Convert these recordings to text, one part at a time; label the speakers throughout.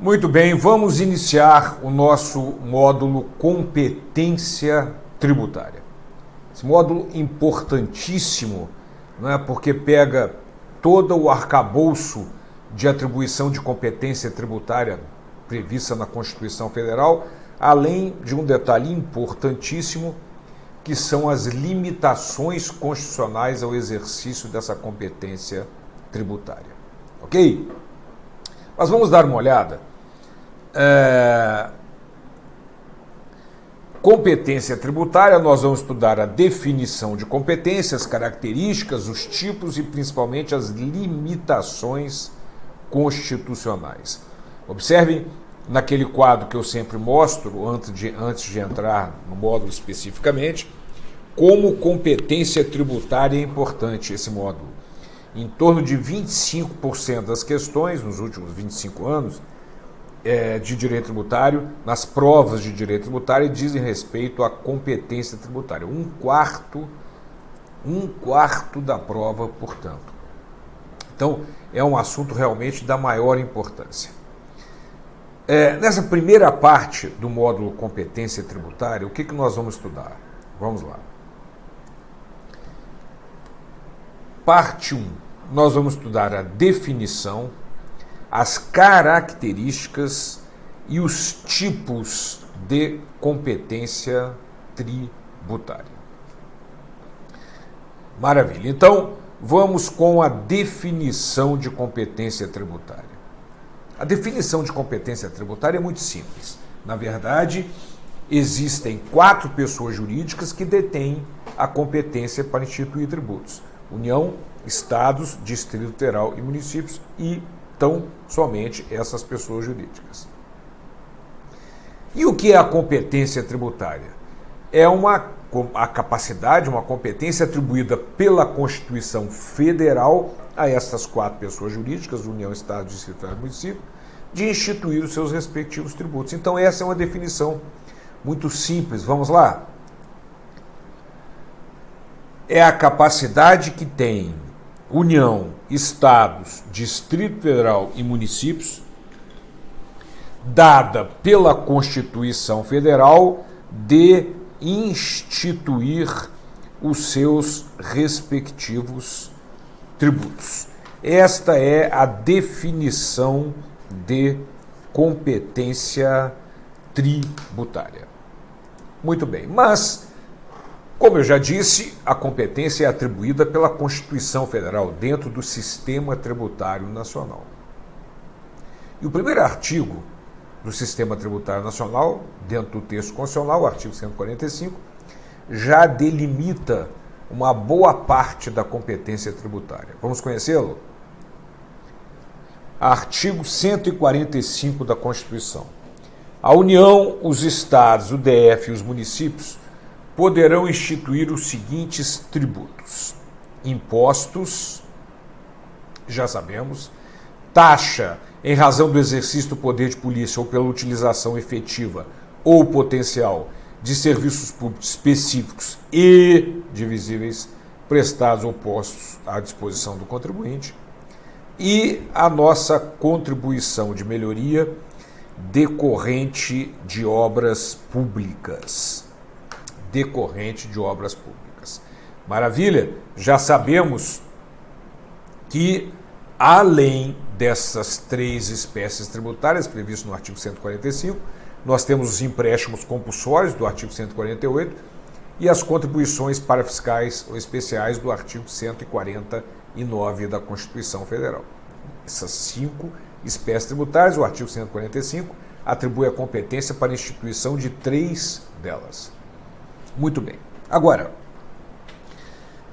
Speaker 1: Muito bem, vamos iniciar o nosso módulo Competência Tributária. Esse módulo importantíssimo, não é? Porque pega todo o arcabouço de atribuição de competência tributária prevista na Constituição Federal, além de um detalhe importantíssimo, que são as limitações constitucionais ao exercício dessa competência tributária. Ok? Mas vamos dar uma olhada. Competência tributária, nós vamos estudar a definição de competências, características, os tipos e principalmente as limitações constitucionais. Observem naquele quadro que eu sempre mostro, antes de entrar no módulo especificamente, como competência tributária é importante esse módulo. Em torno de 25% das questões, nos últimos 25 anos, de direito tributário, nas provas de direito tributário, dizem respeito à competência tributária. Um quarto da prova, portanto. Então, é um assunto realmente da maior importância. Nessa primeira parte do módulo Competência Tributária, o que nós vamos estudar? Vamos lá. Parte 1. Nós vamos estudar a definição, as características e os tipos de competência tributária. Maravilha. Então, vamos com a definição de competência tributária. A definição de competência tributária é muito simples. Na verdade, existem 4 pessoas jurídicas que detêm a competência para instituir tributos: União, Estados, Distrito Federal e municípios, e então somente essas pessoas jurídicas. E o que é a competência tributária? É a capacidade, uma competência atribuída pela Constituição Federal a essas 4 pessoas jurídicas, União, Estado, Distrito Federal e município, de instituir os seus respectivos tributos. Então essa é uma definição muito simples. Vamos lá? É a capacidade que tem União, Estados, Distrito Federal e municípios, dada pela Constituição Federal, de instituir os seus respectivos tributos. Esta é a definição de competência tributária. Muito bem, mas, como eu já disse, a competência é atribuída pela Constituição Federal dentro do Sistema Tributário Nacional. E o primeiro artigo do Sistema Tributário Nacional, dentro do texto constitucional, o artigo 145, já delimita uma boa parte da competência tributária. Vamos conhecê-lo? Artigo 145 da Constituição. A União, os Estados, o DF e os municípios poderão instituir os seguintes tributos: impostos, já sabemos, taxa em razão do exercício do poder de polícia ou pela utilização efetiva ou potencial de serviços públicos específicos e divisíveis prestados ou postos à disposição do contribuinte, e a nossa contribuição de melhoria decorrente de obras públicas. Maravilha? Já sabemos que, além dessas 3 espécies tributárias previstas no artigo 145, nós temos os empréstimos compulsórios do artigo 148 e as contribuições parafiscais ou especiais do artigo 149 da Constituição Federal. Essas 5 espécies tributárias, o artigo 145 atribui a competência para a instituição de 3 delas. Muito bem. Agora,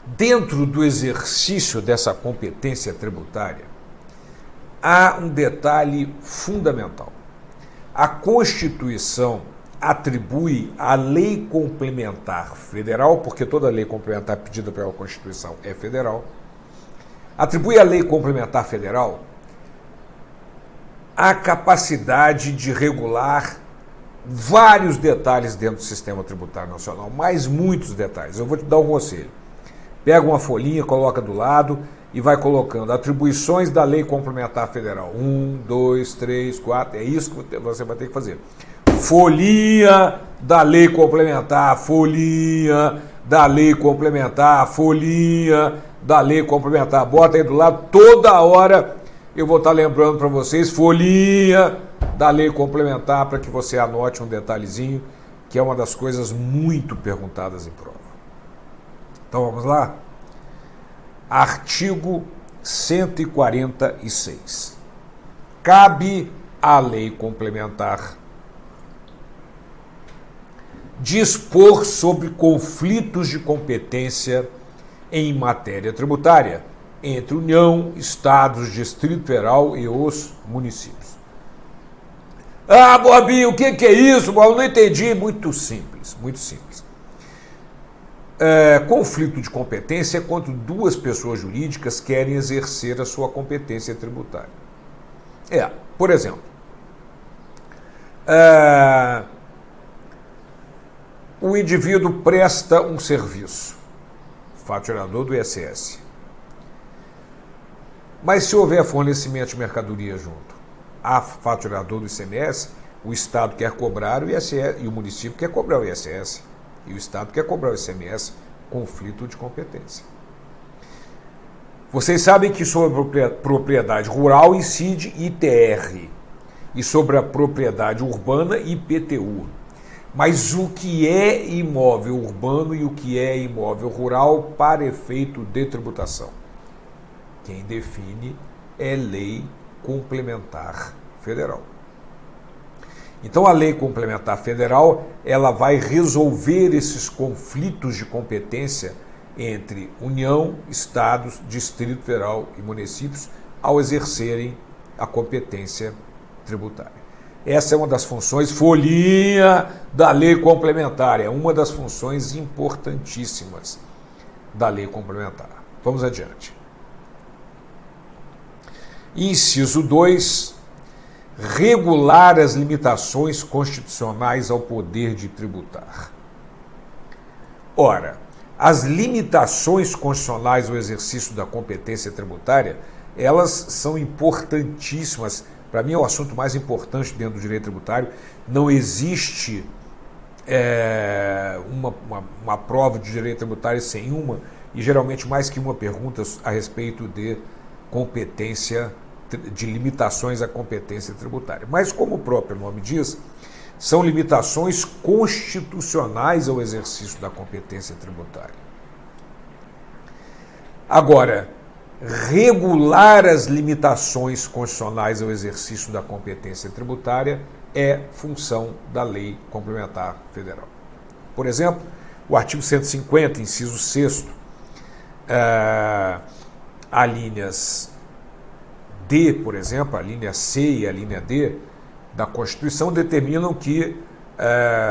Speaker 1: dentro do exercício dessa competência tributária, há um detalhe fundamental. A Constituição atribui à lei complementar federal, porque toda lei complementar pedida pela Constituição é federal, atribui à lei complementar federal a capacidade de regular vários detalhes dentro do sistema tributário nacional, mas muitos detalhes. Eu vou te dar um conselho. Pega uma folhinha, coloca do lado e vai colocando atribuições da Lei Complementar Federal. 1, 2, 3, 4, é isso que você vai ter que fazer. Folhinha da Lei Complementar, folhinha da Lei Complementar, folhinha da Lei Complementar. Bota aí do lado, toda hora eu vou estar lembrando para vocês, folhinha da Lei Complementar, para que você anote um detalhezinho, que é uma das coisas muito perguntadas em prova. Então vamos lá? Artigo 146. Cabe à Lei Complementar dispor sobre conflitos de competência em matéria tributária entre União, Estados, Distrito Federal e os municípios. Ah, Borbinho, o que é isso? Eu não entendi. Muito simples, muito simples. Conflito de competência é quando duas pessoas jurídicas querem exercer a sua competência tributária. Por exemplo, o indivíduo presta um serviço, faturador do ISS. Mas se houver fornecimento de mercadoria junto a faturador do ICMS, o Estado quer cobrar o ISS e o município quer cobrar o ISS. E o Estado quer cobrar o ICMS, conflito de competência. Vocês sabem que sobre a propriedade rural incide ITR e sobre a propriedade urbana IPTU. Mas o que é imóvel urbano e o que é imóvel rural para efeito de tributação? Quem define é Lei Complementar Federal. Então a Lei Complementar Federal, ela vai resolver esses conflitos de competência entre União, Estados, Distrito Federal e municípios ao exercerem a competência tributária. Essa é uma das funções, folhinha da Lei Complementar, é uma das funções importantíssimas da Lei Complementar. Vamos adiante. Inciso 2, regular as limitações constitucionais ao poder de tributar. Ora, as limitações constitucionais ao exercício da competência tributária, elas são importantíssimas. Para mim é o assunto mais importante dentro do direito tributário. Não existe uma prova de direito tributário sem uma, e geralmente mais que uma pergunta a respeito de competência, de limitações à competência tributária. Mas, como o próprio nome diz, são limitações constitucionais ao exercício da competência tributária. Agora, regular as limitações constitucionais ao exercício da competência tributária é função da Lei Complementar Federal. Por exemplo, o artigo 150, inciso 6º, a linhas D, por exemplo, a linha C e a linha D da Constituição determinam que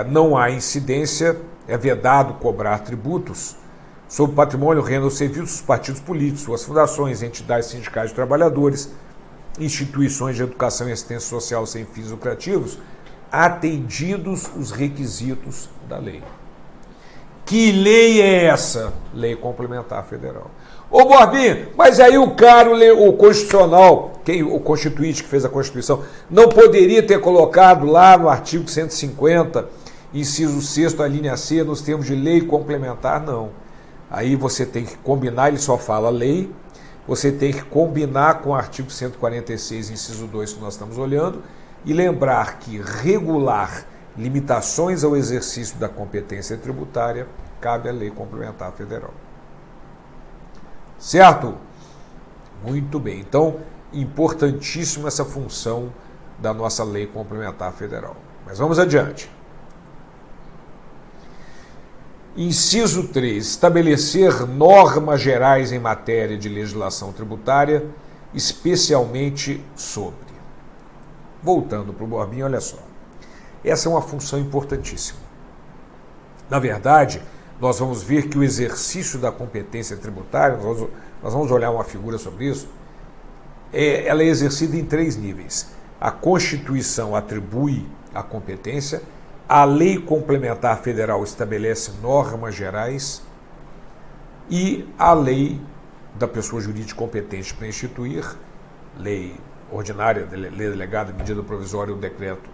Speaker 1: não há incidência, é vedado cobrar tributos sobre patrimônio, renda ou serviços dos partidos políticos, suas fundações, entidades sindicais de trabalhadores, instituições de educação e assistência social sem fins lucrativos, atendidos os requisitos da lei. Que lei é essa? Lei Complementar Federal. Ô Borbinho, mas aí o cara, o constitucional, o constituinte que fez a Constituição, não poderia ter colocado lá no artigo 150, inciso 6º, a linha C, nos termos de lei complementar? Não. Aí você tem que combinar, ele só fala lei, você tem que combinar com o artigo 146, inciso 2, que nós estamos olhando, e lembrar que regular limitações ao exercício da competência tributária cabe à Lei Complementar Federal. Certo? Muito bem. Então, importantíssima essa função da nossa Lei Complementar Federal. Mas vamos adiante. Inciso 3. Estabelecer normas gerais em matéria de legislação tributária, especialmente sobre. Voltando para o Borbinho, olha só. Essa é uma função importantíssima. Na verdade, nós vamos ver que o exercício da competência tributária, nós vamos olhar uma figura sobre isso, ela é exercida em 3 níveis. A Constituição atribui a competência, a Lei Complementar Federal estabelece normas gerais e a lei da pessoa jurídica competente para instituir, lei ordinária, lei delegada, medida provisória ou decreto,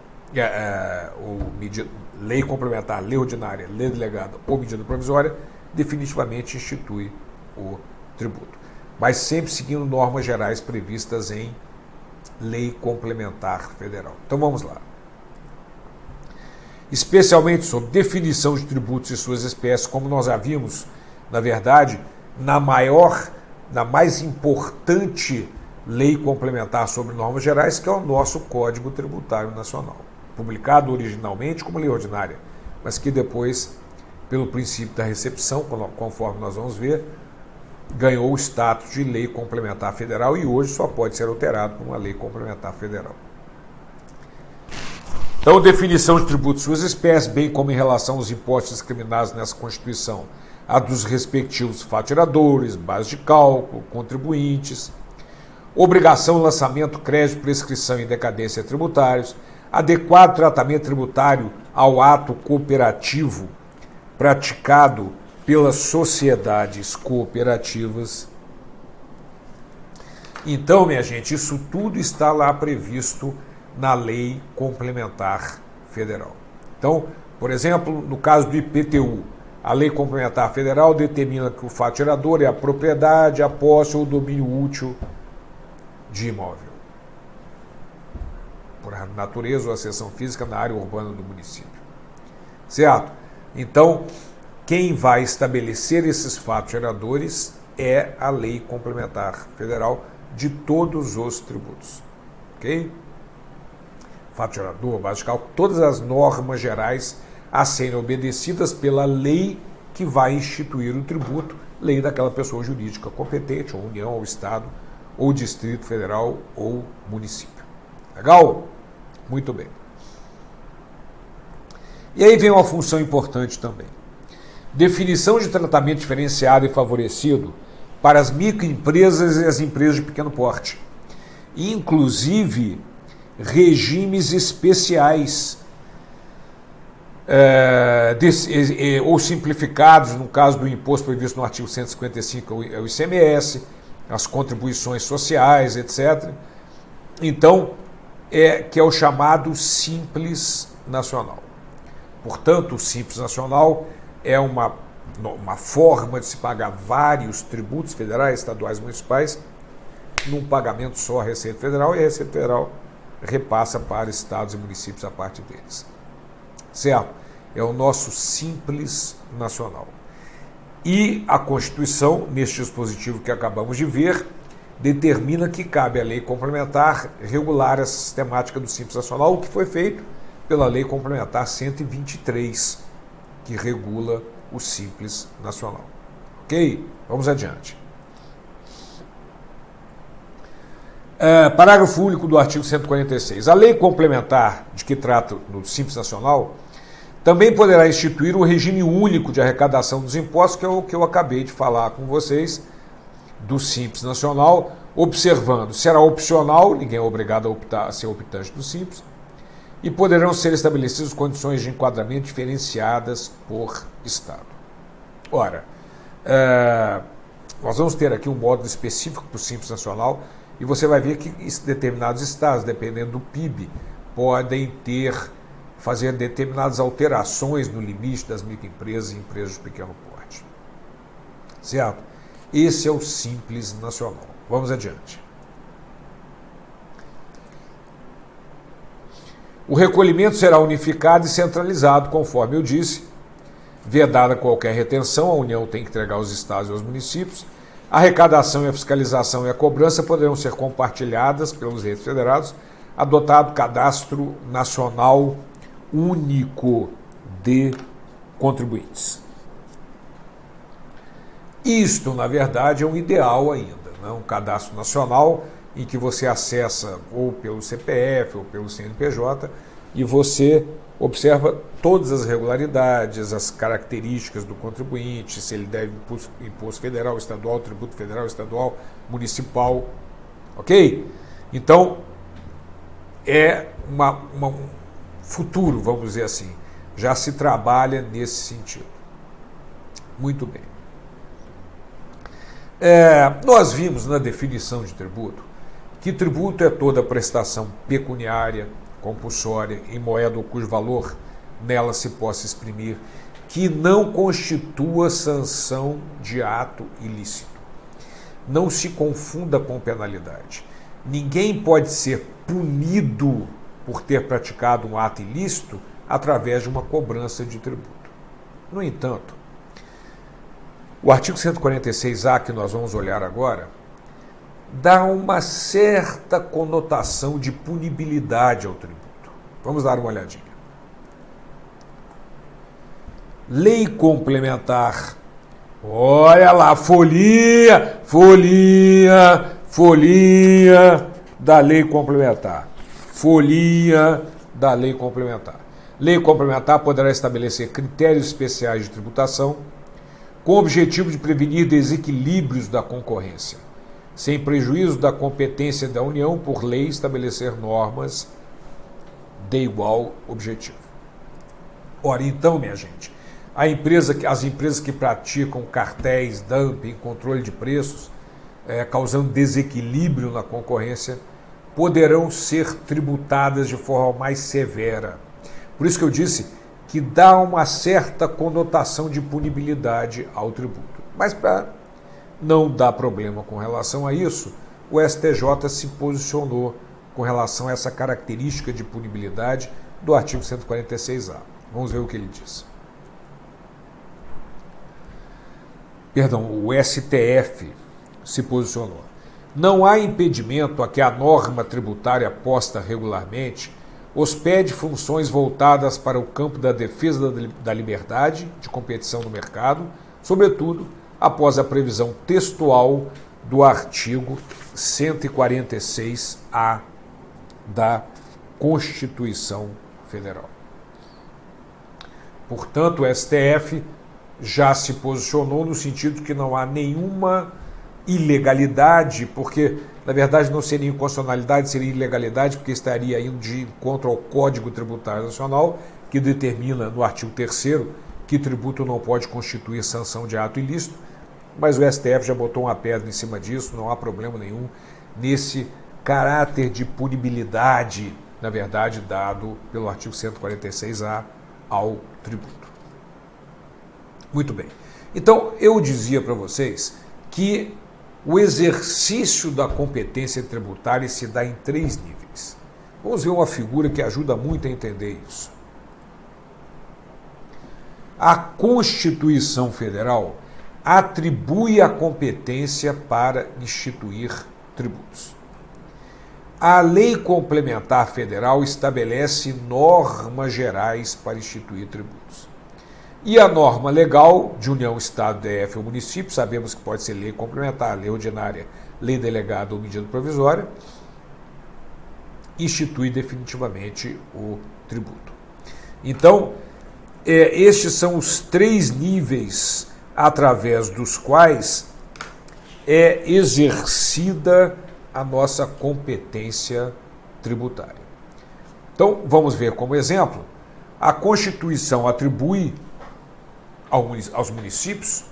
Speaker 1: lei complementar, lei ordinária, lei delegada ou medida provisória, definitivamente institui o tributo. Mas sempre seguindo normas gerais previstas em lei complementar federal. Então vamos lá. Especialmente sobre definição de tributos e suas espécies, como nós já vimos, na verdade, na mais importante lei complementar sobre normas gerais, que é o nosso Código Tributário Nacional, publicado originalmente como lei ordinária, mas que depois, pelo princípio da recepção, conforme nós vamos ver, ganhou o status de lei complementar federal e hoje só pode ser alterado por uma lei complementar federal. Então, definição de tributos e suas espécies, bem como em relação aos impostos discriminados nessa Constituição, a dos respectivos faturadores, base de cálculo, contribuintes, obrigação, lançamento, crédito, prescrição e decadência tributários, adequado tratamento tributário ao ato cooperativo praticado pelas sociedades cooperativas. Então, minha gente, isso tudo está lá previsto na Lei Complementar Federal. Então, por exemplo, no caso do IPTU, a Lei Complementar Federal determina que o faturador é a propriedade, a posse ou o domínio útil de imóvel, por natureza ou acessão física na área urbana do município. Certo? Então, quem vai estabelecer esses fatos geradores é a Lei Complementar Federal de todos os tributos. Ok? Fato gerador, base de cálculo, todas as normas gerais a serem obedecidas pela lei que vai instituir o tributo, lei daquela pessoa jurídica competente, ou União, ou Estado, ou Distrito Federal, ou município. Legal? Muito bem. E aí vem uma função importante também. Definição de tratamento diferenciado e favorecido para as microempresas e as empresas de pequeno porte. Inclusive, regimes especiais ou simplificados, no caso do imposto previsto no artigo 155, é o ICMS, as contribuições sociais, etc. Então, que é o chamado Simples Nacional. Portanto, o Simples Nacional é uma forma de se pagar vários tributos federais, estaduais e municipais num pagamento só à Receita Federal, e a Receita Federal repassa para estados e municípios a parte deles. Certo? É o nosso Simples Nacional. E a Constituição, neste dispositivo que acabamos de ver, determina que cabe à lei complementar regular essa sistemática do Simples Nacional, o que foi feito pela Lei Complementar 123, que regula o Simples Nacional. Ok? Vamos adiante. Parágrafo único do artigo 146. A lei complementar de que trata do Simples Nacional também poderá instituir um regime único de arrecadação dos impostos, que é o que eu acabei de falar com vocês, do Simples Nacional, observando, será opcional, ninguém é obrigado a ser optante do Simples, e poderão ser estabelecidas condições de enquadramento diferenciadas por Estado. Ora, nós vamos ter aqui um módulo específico para o Simples Nacional, e você vai ver que determinados estados, dependendo do PIB, podem fazer determinadas alterações no limite das microempresas e empresas de pequeno porte. Certo? Esse é o Simples Nacional. Vamos adiante. O recolhimento será unificado e centralizado, conforme eu disse. Vedada qualquer retenção, a União tem que entregar aos estados e aos municípios. A arrecadação e a fiscalização e a cobrança poderão ser compartilhadas pelos entes federados, adotado cadastro nacional único de contribuintes. Isto, na verdade, é um ideal ainda, né? Um cadastro nacional em que você acessa ou pelo CPF ou pelo CNPJ e você observa todas as regularidades, as características do contribuinte, se ele deve imposto federal, estadual, tributo federal, estadual, municipal, ok? Então, é um futuro, vamos dizer assim, já se trabalha nesse sentido. Muito bem. Nós vimos na definição de tributo que tributo é toda prestação pecuniária, compulsória, em moeda ou cujo valor nela se possa exprimir, que não constitua sanção de ato ilícito. Não se confunda com penalidade. Ninguém pode ser punido por ter praticado um ato ilícito através de uma cobrança de tributo. No entanto, o artigo 146A, que nós vamos olhar agora, dá uma certa conotação de punibilidade ao tributo. Vamos dar uma olhadinha. Lei complementar. Olha lá, folhinha da lei complementar. Folhinha da lei complementar. Lei complementar poderá estabelecer critérios especiais de tributação com o objetivo de prevenir desequilíbrios da concorrência, sem prejuízo da competência da União, por lei, estabelecer normas de igual objetivo. Ora, então, minha gente, as empresas que praticam cartéis, dumping, controle de preços, causando desequilíbrio na concorrência, poderão ser tributadas de forma mais severa. Por isso que eu disse que dá uma certa conotação de punibilidade ao tributo. Mas para não dar problema com relação a isso, o STJ se posicionou com relação a essa característica de punibilidade do artigo 146A. Vamos ver o que ele diz. Perdão, o STF se posicionou. Não há impedimento a que a norma tributária posta regularmente hospede funções voltadas para o campo da defesa da liberdade de competição no mercado, sobretudo após a previsão textual do artigo 146A da Constituição Federal. Portanto, o STF já se posicionou no sentido que não há nenhuma ilegalidade, porque, na verdade, não seria inconstitucionalidade, seria ilegalidade, porque estaria indo de encontro ao Código Tributário Nacional, que determina no artigo 3º que tributo não pode constituir sanção de ato ilícito, mas o STF já botou uma pedra em cima disso, não há problema nenhum nesse caráter de punibilidade, na verdade, dado pelo artigo 146A ao tributo. Muito bem. Então, eu dizia para vocês que o exercício da competência tributária se dá em 3 níveis. Vamos ver uma figura que ajuda muito a entender isso. A Constituição Federal atribui a competência para instituir tributos. A Lei Complementar Federal estabelece normas gerais para instituir tributos. E a norma legal de União, Estado, DF ou município, sabemos que pode ser lei complementar, lei ordinária, lei delegada ou medida provisória, institui definitivamente o tributo. Então, estes são os 3 níveis através dos quais é exercida a nossa competência tributária. Então, vamos ver como exemplo. A Constituição atribui aos municípios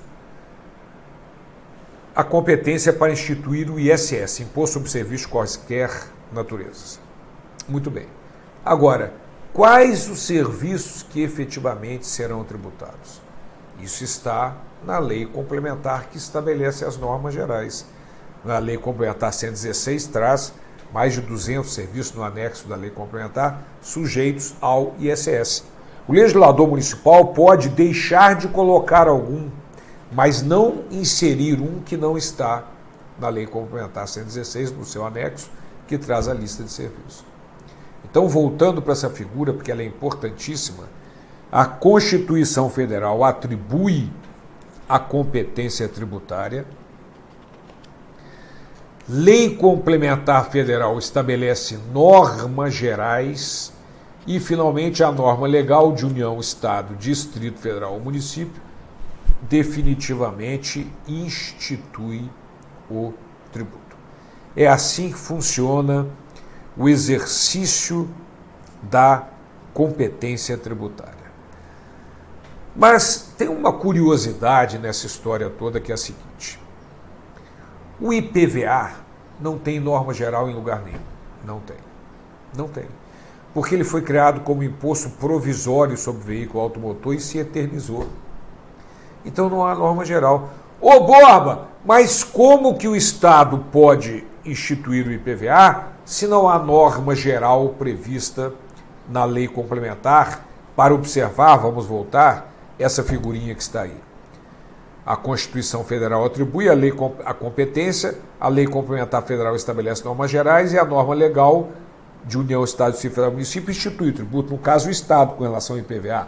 Speaker 1: a competência para instituir o ISS, Imposto sobre Serviços de Quaisquer Naturezas. Muito bem. Agora, quais os serviços que efetivamente serão tributados? Isso está na Lei Complementar, que estabelece as normas gerais. A Lei Complementar 116 traz mais de 200 serviços no anexo da Lei Complementar sujeitos ao ISS. O legislador municipal pode deixar de colocar algum, mas não inserir um que não está na Lei Complementar 116, no seu anexo, que traz a lista de serviços. Então, voltando para essa figura, porque ela é importantíssima, a Constituição Federal atribui a competência tributária, Lei Complementar Federal estabelece normas gerais e, finalmente, a norma legal de União, Estado, Distrito Federal ou município definitivamente institui o tributo. É assim que funciona o exercício da competência tributária. Mas tem uma curiosidade nessa história toda, que é a seguinte: O IPVA não tem norma geral em lugar nenhum. Não tem. Não tem. Porque ele foi criado como imposto provisório sobre veículo automotor e se eternizou. Então não há norma geral. Ô Borba, mas como que o Estado pode instituir o IPVA se não há norma geral prevista na lei complementar para observar, vamos voltar, essa figurinha que está aí. A Constituição Federal atribui a competência, a Lei Complementar Federal estabelece normas gerais e a norma legal de União, Estado, Distrito Federal e Município institui o tributo, no caso o Estado, com relação ao IPVA.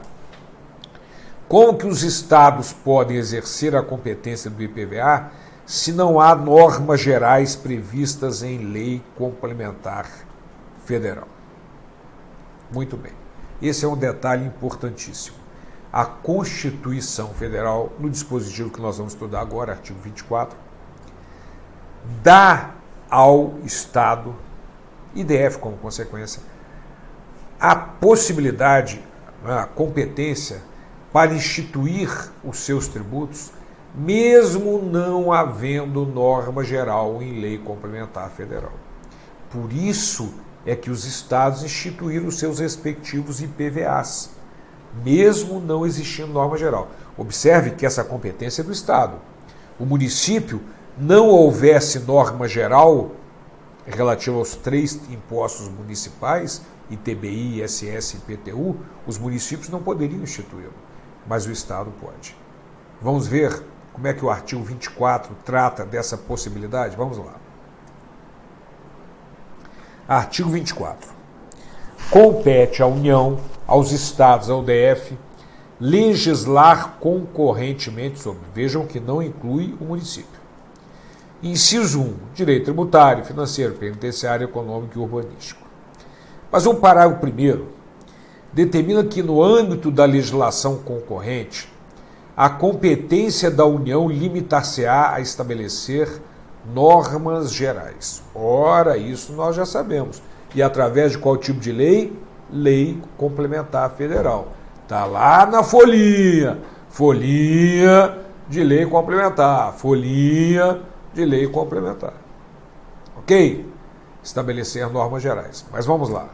Speaker 1: Como que os Estados podem exercer a competência do IPVA se não há normas gerais previstas em Lei Complementar Federal? Muito bem. Esse é um detalhe importantíssimo. A Constituição Federal, no dispositivo que nós vamos estudar agora, artigo 24, dá ao Estado, e DF como consequência, a possibilidade, a competência para instituir os seus tributos, mesmo não havendo norma geral em lei complementar federal. Por isso é que os estados instituíram os seus respectivos IPVAs, mesmo não existindo norma geral. Observe que essa competência é do Estado. O município não houvesse norma geral relativa aos 3 impostos municipais, ITBI, ISS e IPTU, os municípios não poderiam instituí-lo, mas o Estado pode. Vamos ver como é que o artigo 24 trata dessa possibilidade? Vamos lá. Artigo 24. Compete à União, aos Estados, ao DF, legislar concorrentemente sobre. Vejam que não inclui o município. Inciso 1. Direito tributário, financeiro, penitenciário, econômico e urbanístico. Mas o parágrafo 1º determina que, no âmbito da legislação concorrente, a competência da União limitar-se-á a estabelecer normas gerais. Ora, isso nós já sabemos. E através de qual tipo de lei? Lei Complementar Federal. Está lá na folhinha. Folhinha de lei complementar. Folhinha de lei complementar. Ok? Estabelecer normas gerais. Mas vamos lá.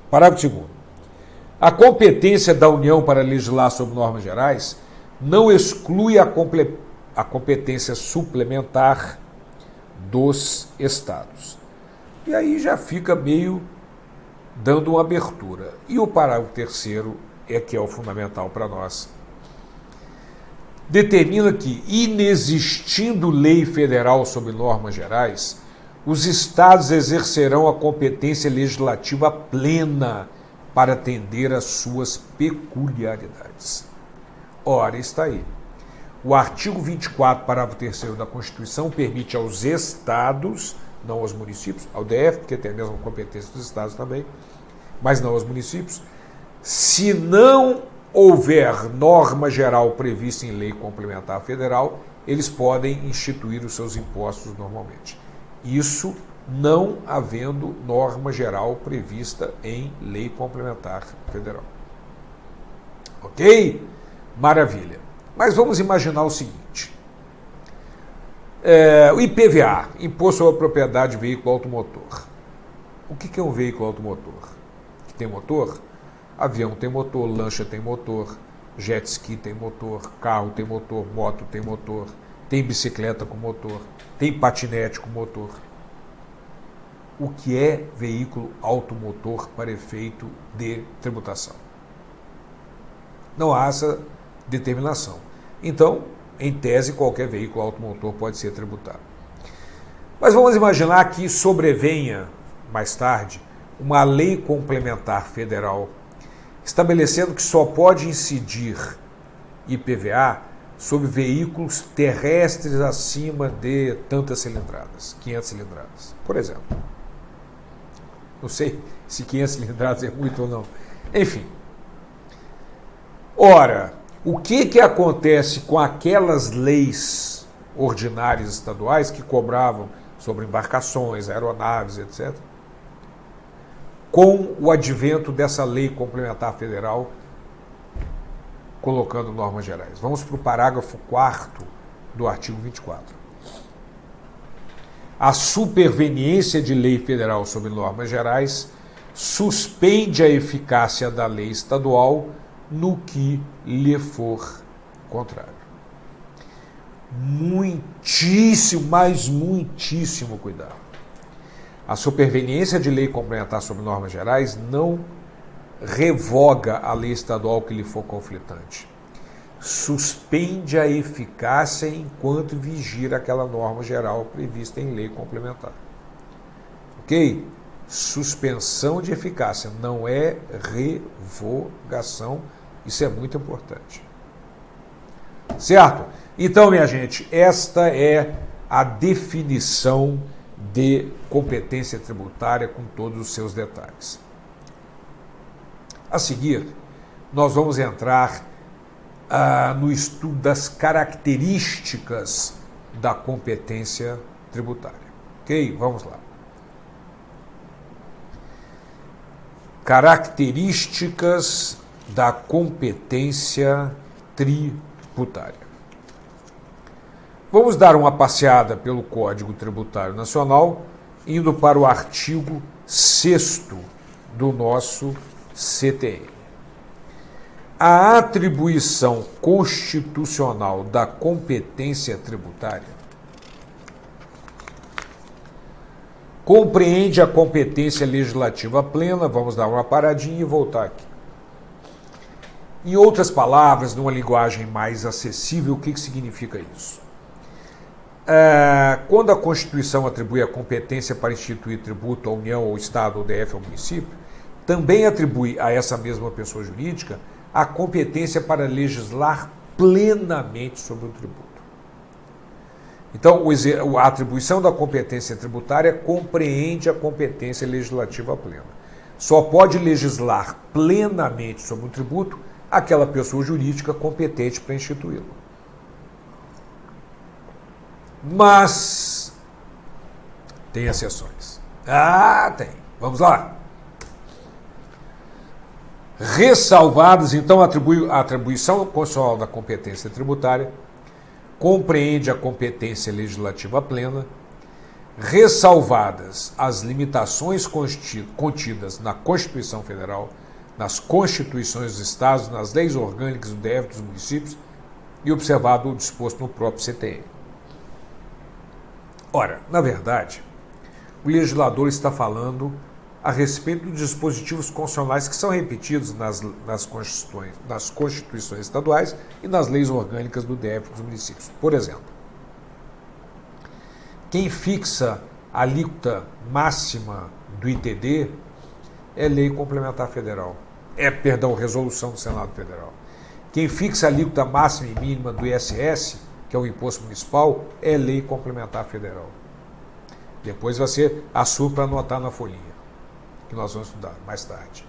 Speaker 1: Parágrafo 2º. A competência da União para legislar sobre normas gerais não exclui a competência suplementar dos Estados. E aí já fica meio dando uma abertura. E o parágrafo 3º é que é o fundamental para nós. Determina que, inexistindo lei federal sobre normas gerais, os Estados exercerão a competência legislativa plena para atender às suas peculiaridades. Ora, está aí. O artigo 24, parágrafo 3º da Constituição permite aos Estados, não aos municípios, ao DF, porque tem a mesma competência dos Estados também, mas não aos municípios, se não houver norma geral prevista em lei complementar federal, eles podem instituir os seus impostos normalmente. Isso não havendo norma geral prevista em lei complementar federal. Ok? Maravilha. Mas vamos imaginar o seguinte. O IPVA, Imposto sobre a Propriedade de Veículo Automotor. O que é um veículo automotor? Que tem motor? Avião tem motor, lancha tem motor, jet ski tem motor, carro tem motor, moto tem motor, tem bicicleta com motor, tem patinete com motor. O que é veículo automotor para efeito de tributação? Não há essa determinação. Então, em tese, qualquer veículo automotor pode ser tributado. Mas vamos imaginar que sobrevenha, mais tarde, uma lei complementar federal estabelecendo que só pode incidir IPVA sobre veículos terrestres acima de tantas cilindradas, 500 cilindradas, por exemplo. Não sei se 500 cilindradas é muito ou não. Enfim. Ora, o que acontece com aquelas leis ordinárias estaduais que cobravam sobre embarcações, aeronaves, etc., com o advento dessa lei complementar federal colocando normas gerais? Vamos para o parágrafo 4º do artigo 24. a superveniência de lei federal sobre normas gerais suspende a eficácia da lei estadual no que lhe for contrário. Muitíssimo, mas muitíssimo cuidado. A superveniência de lei complementar sobre normas gerais não revoga a lei estadual que lhe for conflitante. Suspende a eficácia enquanto vigir aquela norma geral prevista em lei complementar. Ok? Suspensão de eficácia, não é revogação. Isso é muito importante. Certo? Então, minha gente, esta é a definição de competência tributária com todos os seus detalhes. A seguir, nós vamos entrar no estudo das características da competência tributária. Ok? Vamos lá. Características da competência tributária. Vamos dar uma passeada pelo Código Tributário Nacional, indo para o artigo 6º do nosso CTN. A atribuição constitucional da competência tributária compreende a competência legislativa plena. Vamos dar uma paradinha e voltar aqui. Em outras palavras, numa linguagem mais acessível, o que significa isso? Quando a Constituição atribui a competência para instituir tributo à União, ao Estado, ao DF, ao município, também atribui a essa mesma pessoa jurídica a competência para legislar plenamente sobre o tributo. Então, a atribuição da competência tributária compreende a competência legislativa plena. Só pode legislar plenamente sobre o tributo aquela pessoa jurídica competente para instituí-lo. Mas tem exceções. Tem. Vamos lá. Ressalvadas, então, a atribuição constitucional da competência tributária compreende a competência legislativa plena, ressalvadas as limitações contidas na Constituição Federal, nas Constituições dos Estados, nas leis orgânicas do DF dos municípios e observado o disposto no próprio CTN. Ora, na verdade, o legislador está falando a respeito dos dispositivos constitucionais que são repetidos nas constituições estaduais e nas leis orgânicas do DF dos municípios. Por exemplo, quem fixa a alíquota máxima do ITD é lei complementar federal. Resolução do Senado Federal. Quem fixa a alíquota máxima e mínima do ISS, que é o imposto municipal, é lei complementar federal. Depois você assume para anotar na folhinha, que nós vamos estudar mais tarde.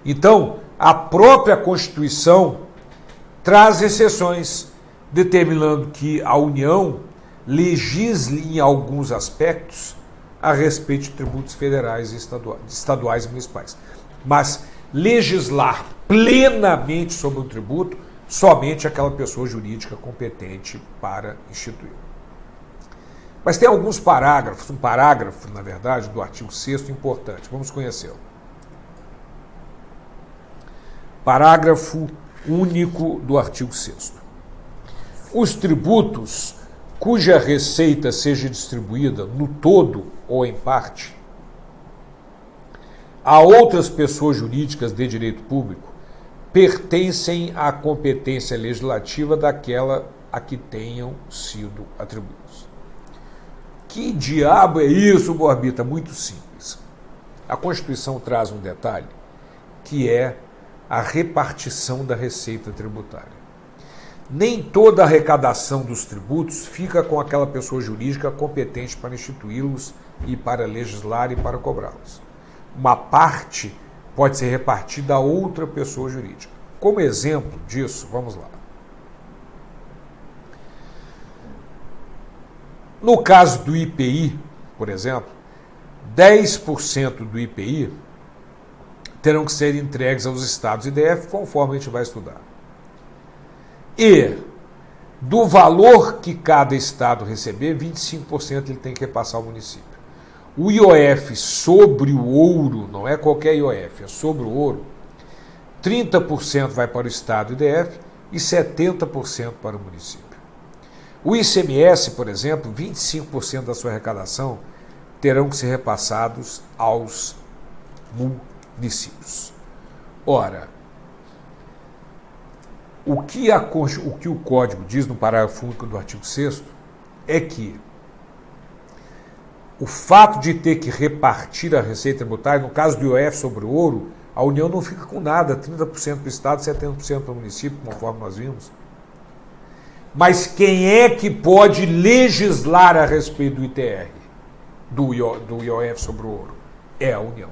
Speaker 1: Então, a própria Constituição traz exceções, determinando que a União legisle em alguns aspectos a respeito de tributos federais, estaduais e municipais. Mas legislar plenamente sobre o tributo, somente aquela pessoa jurídica competente para instituir. Mas tem alguns parágrafos, um parágrafo, na verdade, do artigo 6º importante. Vamos conhecê-lo. Parágrafo único do artigo 6º. Os tributos cuja receita seja distribuída no todo ou em parte a outras pessoas jurídicas de direito público pertencem à competência legislativa daquela a que tenham sido atribuídos. Que diabo é isso, Borbita? Muito simples. A Constituição traz um detalhe, que é a repartição da receita tributária. Nem toda a arrecadação dos tributos fica com aquela pessoa jurídica competente para instituí-los e para legislar e para cobrá-los. Uma parte pode ser repartida a outra pessoa jurídica. Como exemplo disso, vamos lá. No caso do IPI, por exemplo, 10% do IPI terão que ser entregues aos estados e DF, conforme a gente vai estudar. E Do valor que cada estado receber, 25% ele tem que repassar ao município. O IOF sobre o ouro, não é qualquer IOF, é sobre o ouro, 30% vai para o estado e DF e 70% para o município. O ICMS, por exemplo, 25% da sua arrecadação terão que ser repassados aos municípios. Ora, o que o Código diz no parágrafo único do artigo 6º é que o fato de ter que repartir a receita tributária, no caso do IOF sobre o ouro, a União não fica com nada, 30% para o Estado, 70% para o município, conforme nós vimos. Mas quem é que pode legislar a respeito do ITR, do IOF sobre o ouro? É a União.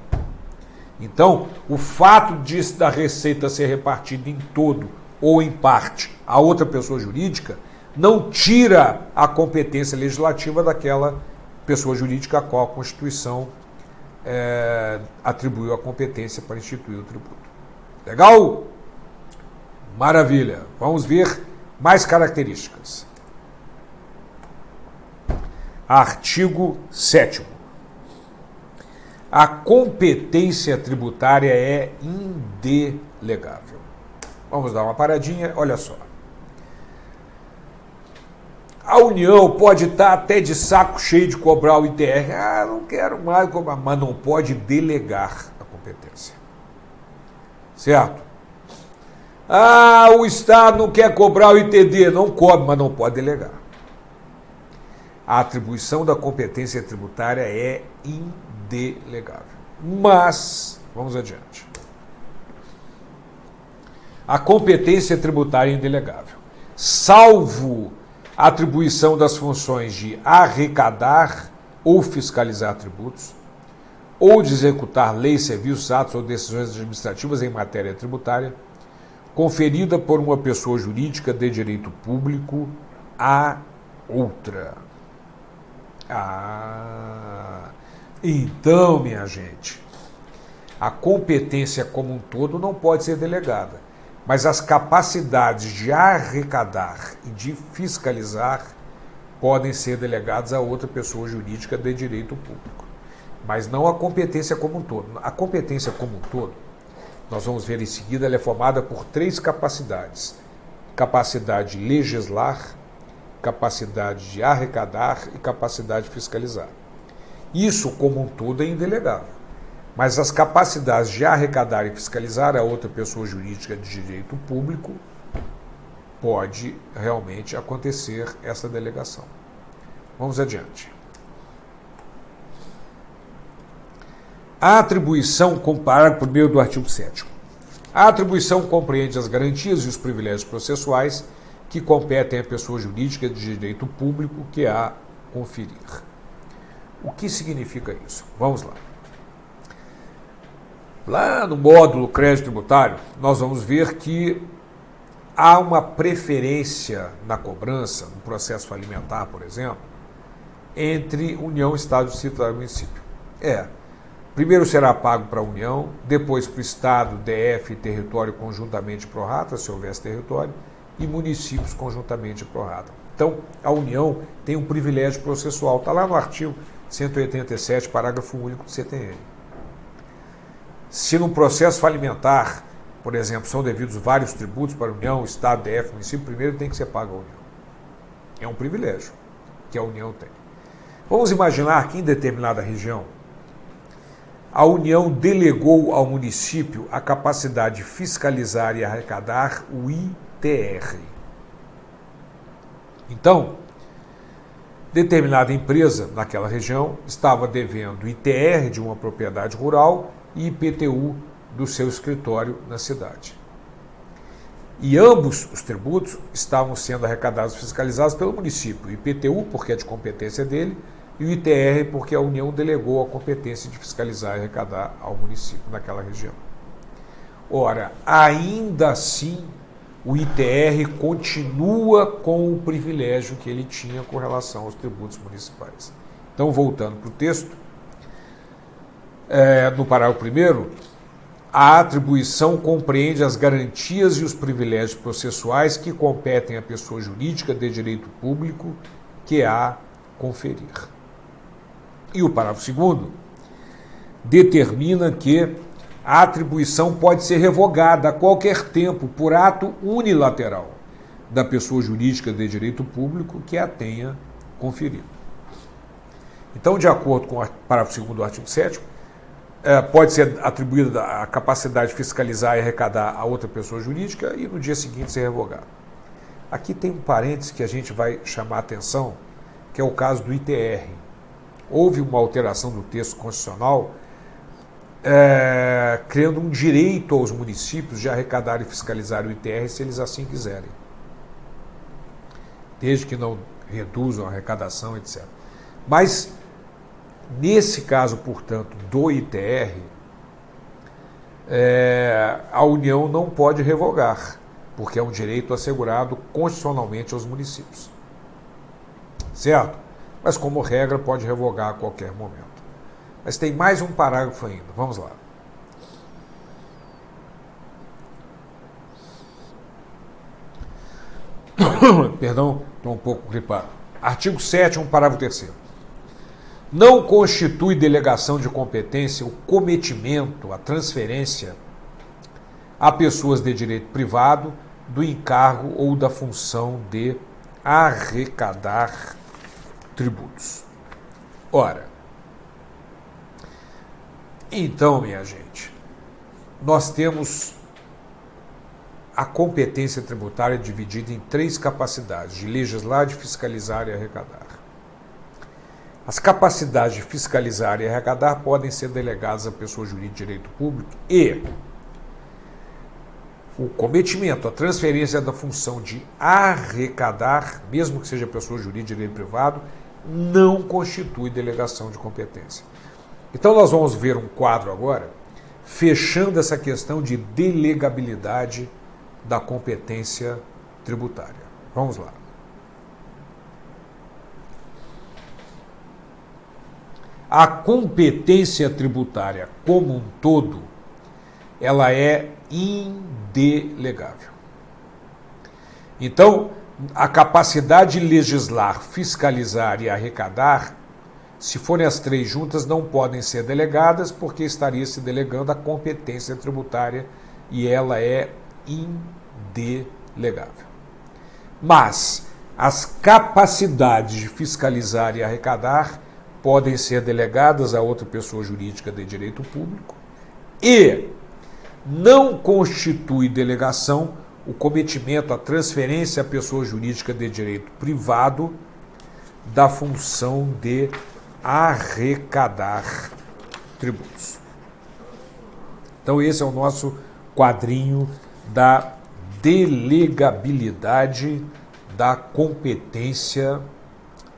Speaker 1: Então, o fato da receita ser repartida em todo ou em parte a outra pessoa jurídica não tira a competência legislativa daquela pessoa jurídica a qual a Constituição atribuiu a competência para instituir o tributo. Legal? Maravilha. Vamos ver mais características. Artigo 7º. A competência tributária é indelegável. Vamos dar uma paradinha, olha só. A União pode estar até de saco cheio de cobrar o ITR. Ah, não quero mais cobrar, mas não pode delegar a competência. Certo? Ah, o Estado não quer cobrar o ITD. Não cobre, mas não pode delegar. A atribuição da competência tributária é indelegável. Mas, vamos adiante. A competência tributária é indelegável, salvo a atribuição das funções de arrecadar ou fiscalizar tributos, ou de executar leis, serviços, atos ou decisões administrativas em matéria tributária, conferida por uma pessoa jurídica de direito público a outra. Então, minha gente, a competência como um todo não pode ser delegada. Mas as capacidades de arrecadar e de fiscalizar podem ser delegadas a outra pessoa jurídica de direito público. Mas não a competência como um todo. A competência como um todo, nós vamos ver em seguida, ela é formada por 3 capacidades. Capacidade de legislar, capacidade de arrecadar e capacidade de fiscalizar. Isso como um todo é indelegável. Mas as capacidades de arrecadar e fiscalizar a outra pessoa jurídica de direito público pode realmente acontecer essa delegação. Vamos adiante. A atribuição, com o parágrafo 1º do artigo 7º. A atribuição compreende as garantias e os privilégios processuais que competem à pessoa jurídica de direito público que a conferir. O que significa isso? Vamos lá. Lá no módulo crédito tributário, nós vamos ver que há uma preferência na cobrança, no processo falimentar, por exemplo, entre União, Estado, Distrito e Município. Primeiro será pago para a União, depois para o Estado, DF e território conjuntamente pro rata, se houvesse território, e municípios conjuntamente pro rata. Então, a União tem um privilégio processual, está lá no artigo 187, parágrafo único do CTN. Se num processo falimentar, por exemplo, são devidos vários tributos para a União, Estado, DF, município, primeiro tem que ser pago à União. É um privilégio que a União tem. Vamos imaginar que em determinada região, a União delegou ao município a capacidade de fiscalizar e arrecadar o ITR. Então, determinada empresa naquela região estava devendo ITR de uma propriedade rural e IPTU do seu escritório na cidade. E ambos os tributos estavam sendo arrecadados e fiscalizados pelo município. O IPTU, porque é de competência dele, e o ITR, porque a União delegou a competência de fiscalizar e arrecadar ao município naquela região. Ora, ainda assim, o ITR continua com o privilégio que ele tinha com relação aos tributos municipais. Então, voltando para o texto, no parágrafo 1º, A atribuição compreende as garantias e os privilégios processuais que competem à pessoa jurídica de direito público que a conferir. E o parágrafo 2º determina que a atribuição pode ser revogada a qualquer tempo por ato unilateral da pessoa jurídica de direito público que a tenha conferido. Então, de acordo com o parágrafo 2º do artigo 7º, pode ser atribuída a capacidade de fiscalizar e arrecadar a outra pessoa jurídica e no dia seguinte ser revogada. Aqui tem um parênteses que a gente vai chamar a atenção, que é o caso do ITR. Houve uma alteração do texto constitucional criando um direito aos municípios de arrecadar e fiscalizar o ITR se eles assim quiserem, desde que não reduzam a arrecadação, etc. Mas, nesse caso, portanto, do ITR, a União não pode revogar, porque é um direito assegurado constitucionalmente aos municípios. Certo? Mas, como regra, pode revogar a qualquer momento. Mas tem mais um parágrafo ainda. Vamos lá. Perdão, estou um pouco gripado. Artigo 7º, parágrafo 3º. Não constitui delegação de competência o cometimento, a transferência a pessoas de direito privado do encargo ou da função de arrecadar tributos. Ora, então, minha gente, nós temos a competência tributária dividida em 3 capacidades: de legislar, de fiscalizar e arrecadar. As capacidades de fiscalizar e arrecadar podem ser delegadas à pessoa jurídica de direito público e o cometimento, a transferência da função de arrecadar, mesmo que seja pessoa jurídica de direito privado, não constitui delegação de competência. Então nós vamos ver um quadro agora, fechando essa questão de delegabilidade da competência tributária. Vamos lá. A competência tributária como um todo, ela é indelegável. Então, a capacidade de legislar, fiscalizar e arrecadar, se forem as 3 juntas, não podem ser delegadas, porque estaria se delegando a competência tributária e ela é indelegável. Mas as capacidades de fiscalizar e arrecadar podem ser delegadas a outra pessoa jurídica de direito público e não constitui delegação o cometimento, a transferência à pessoa jurídica de direito privado da função de arrecadar tributos. Então esse é o nosso quadrinho da delegabilidade da competência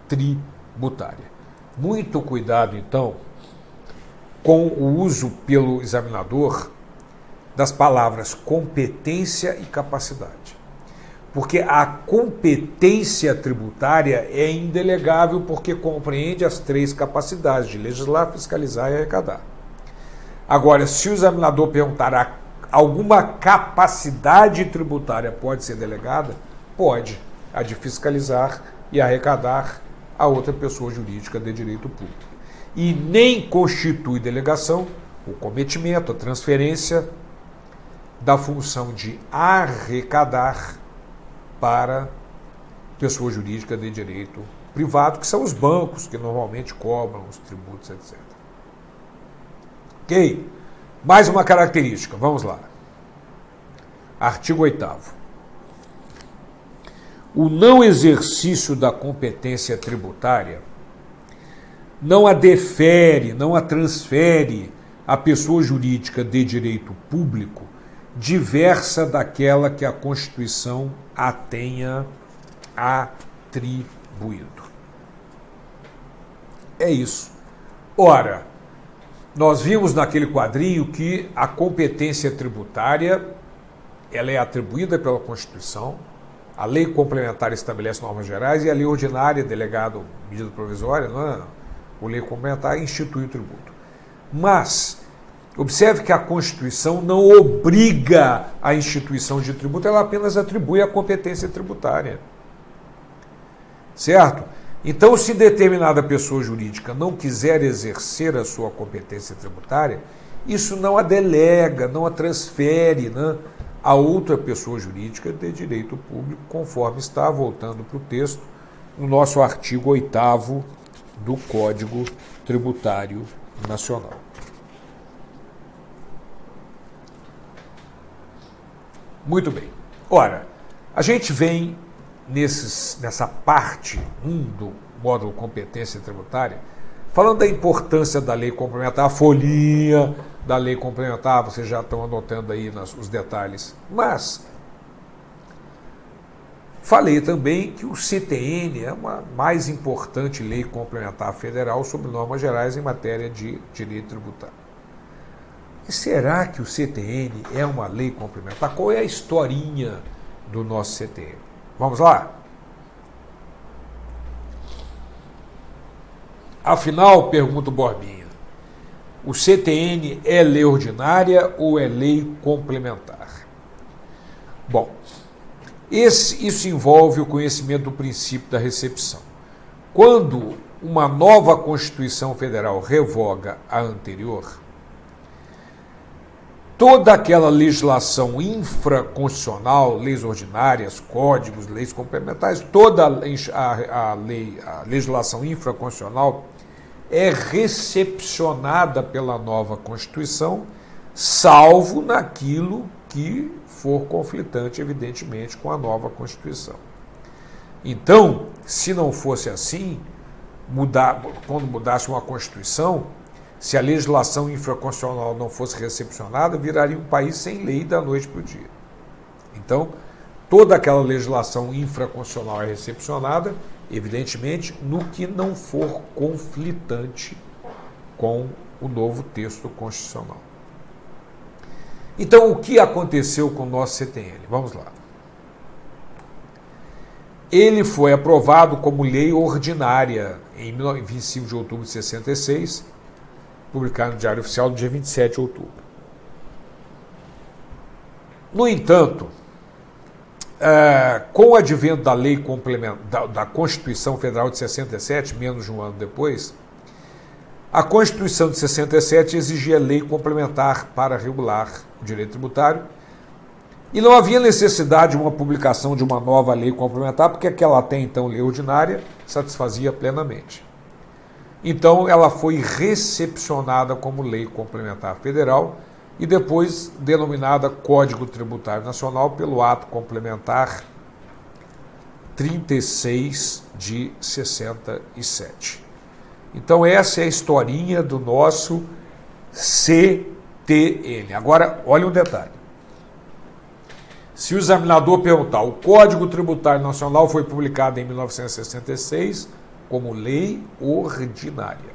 Speaker 1: tributária. Muito cuidado, então, com o uso pelo examinador das palavras competência e capacidade. Porque a competência tributária é indelegável porque compreende as 3 capacidades de legislar, fiscalizar e arrecadar. Agora, se o examinador perguntar alguma capacidade tributária pode ser delegada, pode. A de fiscalizar e arrecadar a outra pessoa jurídica de direito público. E nem constitui delegação o cometimento, a transferência da função de arrecadar para pessoa jurídica de direito privado, que são os bancos que normalmente cobram os tributos, etc. Ok? Mais uma característica, vamos lá. Artigo 8º. O não exercício da competência tributária não a defere, não a transfere à pessoa jurídica de direito público diversa daquela que a Constituição a tenha atribuído. É isso. Ora, nós vimos naquele quadrinho que a competência tributária ela é atribuída pela Constituição, a lei complementar estabelece normas gerais e a lei ordinária, delegado medida provisória, não é? A lei complementar institui o tributo. Mas Observe que a Constituição não obriga a instituição de tributo, ela apenas atribui a competência tributária. Certo? Então, se determinada pessoa jurídica não quiser exercer a sua competência tributária, isso não a delega, não a transfere, né, a outra pessoa jurídica de direito público, conforme está, voltando para o texto, no nosso artigo 8º do Código Tributário Nacional. Muito bem. Ora, a gente vem nessa parte 1 do módulo competência tributária, falando da importância da lei complementar, a folhinha da lei complementar, vocês já estão anotando aí os detalhes, mas falei também que o CTN é uma mais importante lei complementar federal sobre normas gerais em matéria de direito tributário. E será que o CTN é uma lei complementar? Qual é a historinha do nosso CTN? Vamos lá? Afinal, pergunta o Borbinha, o CTN é lei ordinária ou é lei complementar? Bom, isso envolve o conhecimento do princípio da recepção. Quando uma nova Constituição Federal revoga a anterior, toda aquela legislação infraconstitucional, leis ordinárias, códigos, leis complementares, toda a legislação infraconstitucional é recepcionada pela nova Constituição, salvo naquilo que for conflitante, evidentemente, com a nova Constituição. Então, se não fosse assim, quando mudasse uma Constituição, se a legislação infraconstitucional não fosse recepcionada, viraria um país sem lei da noite para o dia. Então, toda aquela legislação infraconstitucional é recepcionada, evidentemente, no que não for conflitante com o novo texto constitucional. Então, o que aconteceu com o nosso CTN? Vamos lá. Ele foi aprovado como lei ordinária em 25 de outubro de 66, publicado no Diário Oficial no dia 27 de outubro. No entanto, com o advento da lei complementar da Constituição Federal de 67, menos de um ano depois, a Constituição de 67 exigia lei complementar para regular o direito tributário e não havia necessidade de uma publicação de uma nova lei complementar, porque aquela até então lei ordinária satisfazia plenamente. Então, ela foi recepcionada como lei complementar federal e depois denominada Código Tributário Nacional pelo ato complementar 36 de 67. Então, essa é a historinha do nosso CTN. Agora, olha um detalhe. Se o examinador perguntar, o Código Tributário Nacional foi publicado em 1966 como lei ordinária.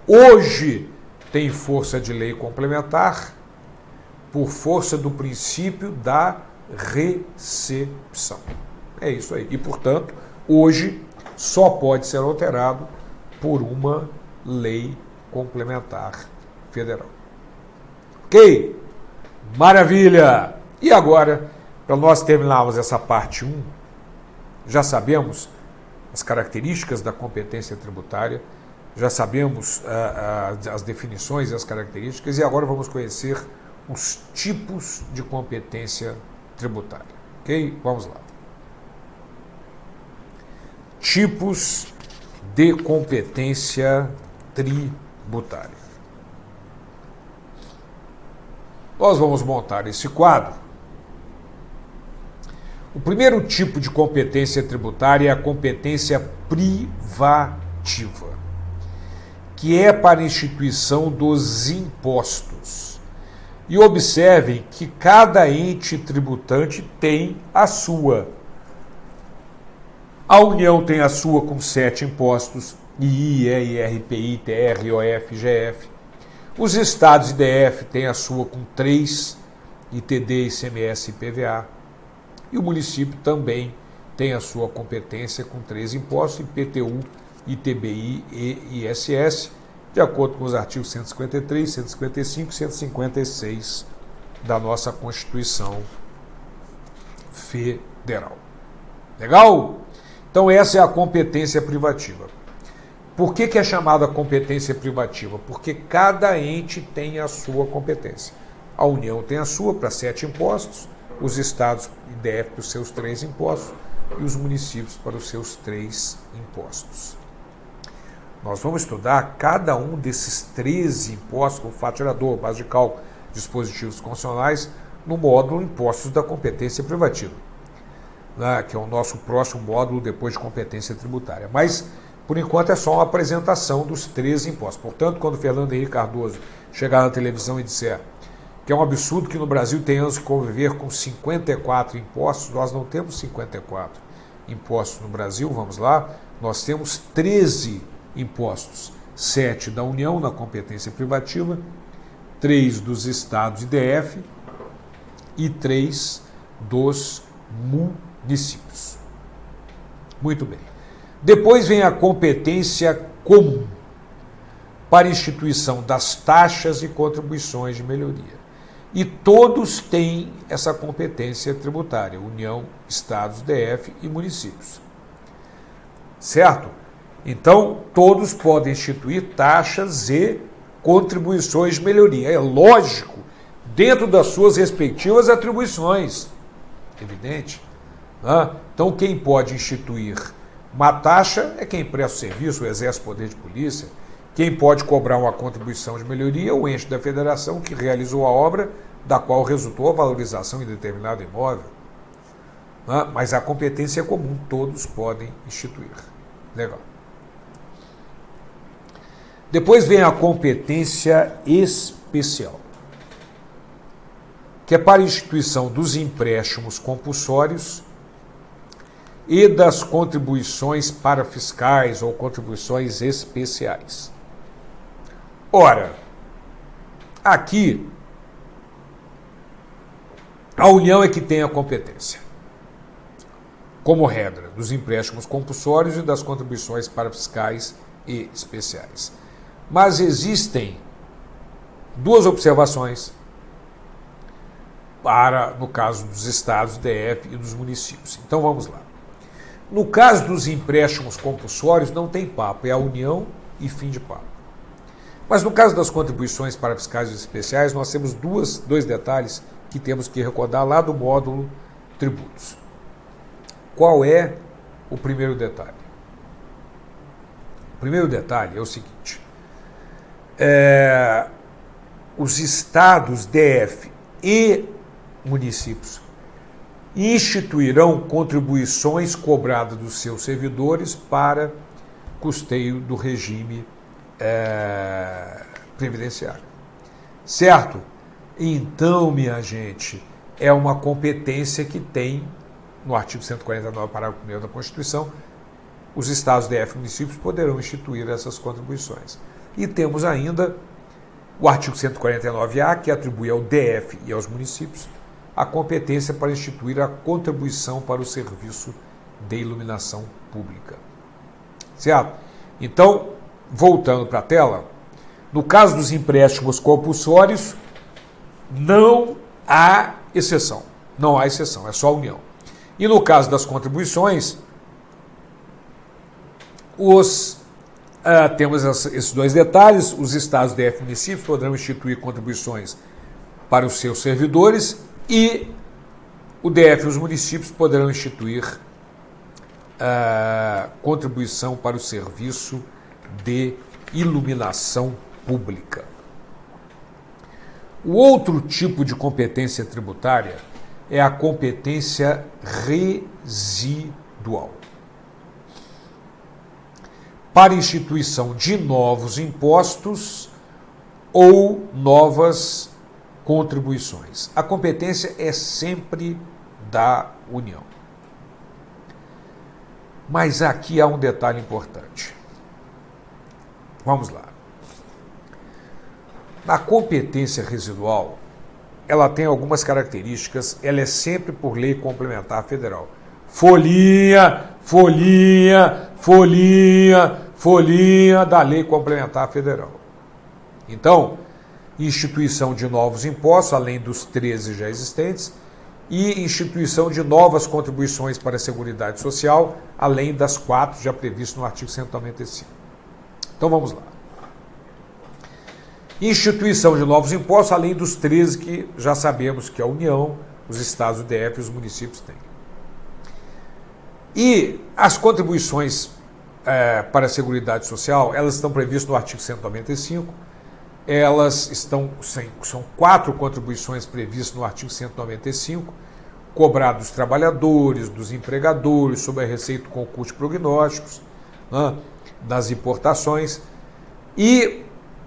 Speaker 1: Hoje tem força de lei complementar por força do princípio da recepção. É isso aí. E, portanto, hoje só pode ser alterado por uma lei complementar federal. Ok? Maravilha! E agora, para nós terminarmos essa parte 1, já sabemos as características da competência tributária, já sabemos as definições e as características, e agora vamos conhecer os tipos de competência tributária. Ok? Vamos lá. Tipos de competência tributária. Nós vamos montar esse quadro. O primeiro tipo de competência tributária é a competência privativa, que é para a instituição dos impostos. E observem que cada ente tributante tem a sua. A União tem a sua com 7 impostos, II, ER, IPI, TR, IOF, IGF. Os estados e DF têm a sua com 3, ITD, ICMS e IPVA. E o município também tem a sua competência com 3 impostos, IPTU, ITBI e ISS. de acordo com os artigos 153, 155 e 156 da nossa Constituição Federal. Legal? Então essa é a competência privativa. Por que é chamada competência privativa? Porque cada ente tem a sua competência. A União tem a sua para 7 impostos, os estados e DF para os seus 3 impostos e os municípios para os seus 3 impostos. Nós vamos estudar cada um desses 13 impostos, como fato gerador, base de cálculo, dispositivos constitucionais, no módulo Impostos da Competência Privativa, né, que é o nosso próximo módulo depois de competência tributária. Mas, por enquanto, é só uma apresentação dos 13 impostos. Portanto, quando o Fernando Henrique Cardoso chegar na televisão e disser que é um absurdo que no Brasil tenhamos que conviver com 54 impostos, nós não temos 54 impostos no Brasil, vamos lá, nós temos 13 impostos, 7 da União na competência privativa, 3 dos estados e DF e 3 dos municípios. Muito bem. Depois vem a competência comum para instituição das taxas e contribuições de melhoria. E todos têm essa competência tributária, União, estados, DF e municípios. Certo? Então, todos podem instituir taxas e contribuições de melhoria. É lógico, dentro das suas respectivas atribuições. Evidente. Né? Então, quem pode instituir uma taxa é quem presta o serviço, o Exército, Poder de Polícia. Quem pode cobrar uma contribuição de melhoria é o ente da federação que realizou a obra da qual resultou a valorização em determinado imóvel. Né? Mas a competência é comum, todos podem instituir. Legal. Depois vem a competência especial, que é para a instituição dos empréstimos compulsórios e das contribuições parafiscais ou contribuições especiais. Ora, aqui, a União é que tem a competência, como regra, dos empréstimos compulsórios e das contribuições parafiscais e especiais. Mas existem duas observações para, no caso dos estados, DF e dos municípios. Então vamos lá. No caso dos empréstimos compulsórios, não tem papo, é a União e fim de papo. Mas no caso das contribuições parafiscais e especiais, nós temos dois detalhes que temos que recordar lá do módulo tributos. Qual é o primeiro detalhe? O primeiro detalhe é o seguinte: os estados, DF e municípios instituirão contribuições cobradas dos seus servidores para custeio do regime previdenciário. Certo? Então, minha gente, é uma competência que tem, no artigo 149, parágrafo 1º da Constituição, os estados, DF e municípios poderão instituir essas contribuições. E temos ainda o artigo 149-A, que atribui ao DF e aos municípios a competência para instituir a contribuição para o serviço de iluminação pública. Certo? Então, voltando para a tela, no caso dos empréstimos compulsórios, não há exceção. Não há exceção, é só a União. E no caso das contribuições, temos esses dois detalhes: os estados, DF e municípios poderão instituir contribuições para os seus servidores e o DF e os municípios poderão instituir contribuição para o serviço de iluminação pública. O outro tipo de competência tributária é a competência residual, para instituição de novos impostos ou novas contribuições. A competência é sempre da União. Mas aqui há um detalhe importante. Vamos lá. Na competência residual, ela tem algumas características, ela é sempre por lei complementar federal. Folhinha da lei complementar federal. Então, instituição de novos impostos, além dos 13 já existentes, e instituição de novas contribuições para a Seguridade Social, além das 4 já previstas no artigo 195. Então vamos lá. Instituição de novos impostos, além dos 13 que já sabemos que a União, os estados, o DF e os municípios têm. E as contribuições para a Seguridade Social, elas estão previstas no artigo 195. São 4 contribuições previstas no artigo 195, cobrado dos trabalhadores, dos empregadores, sobre a receita do concurso de prognósticos, né, das importações, e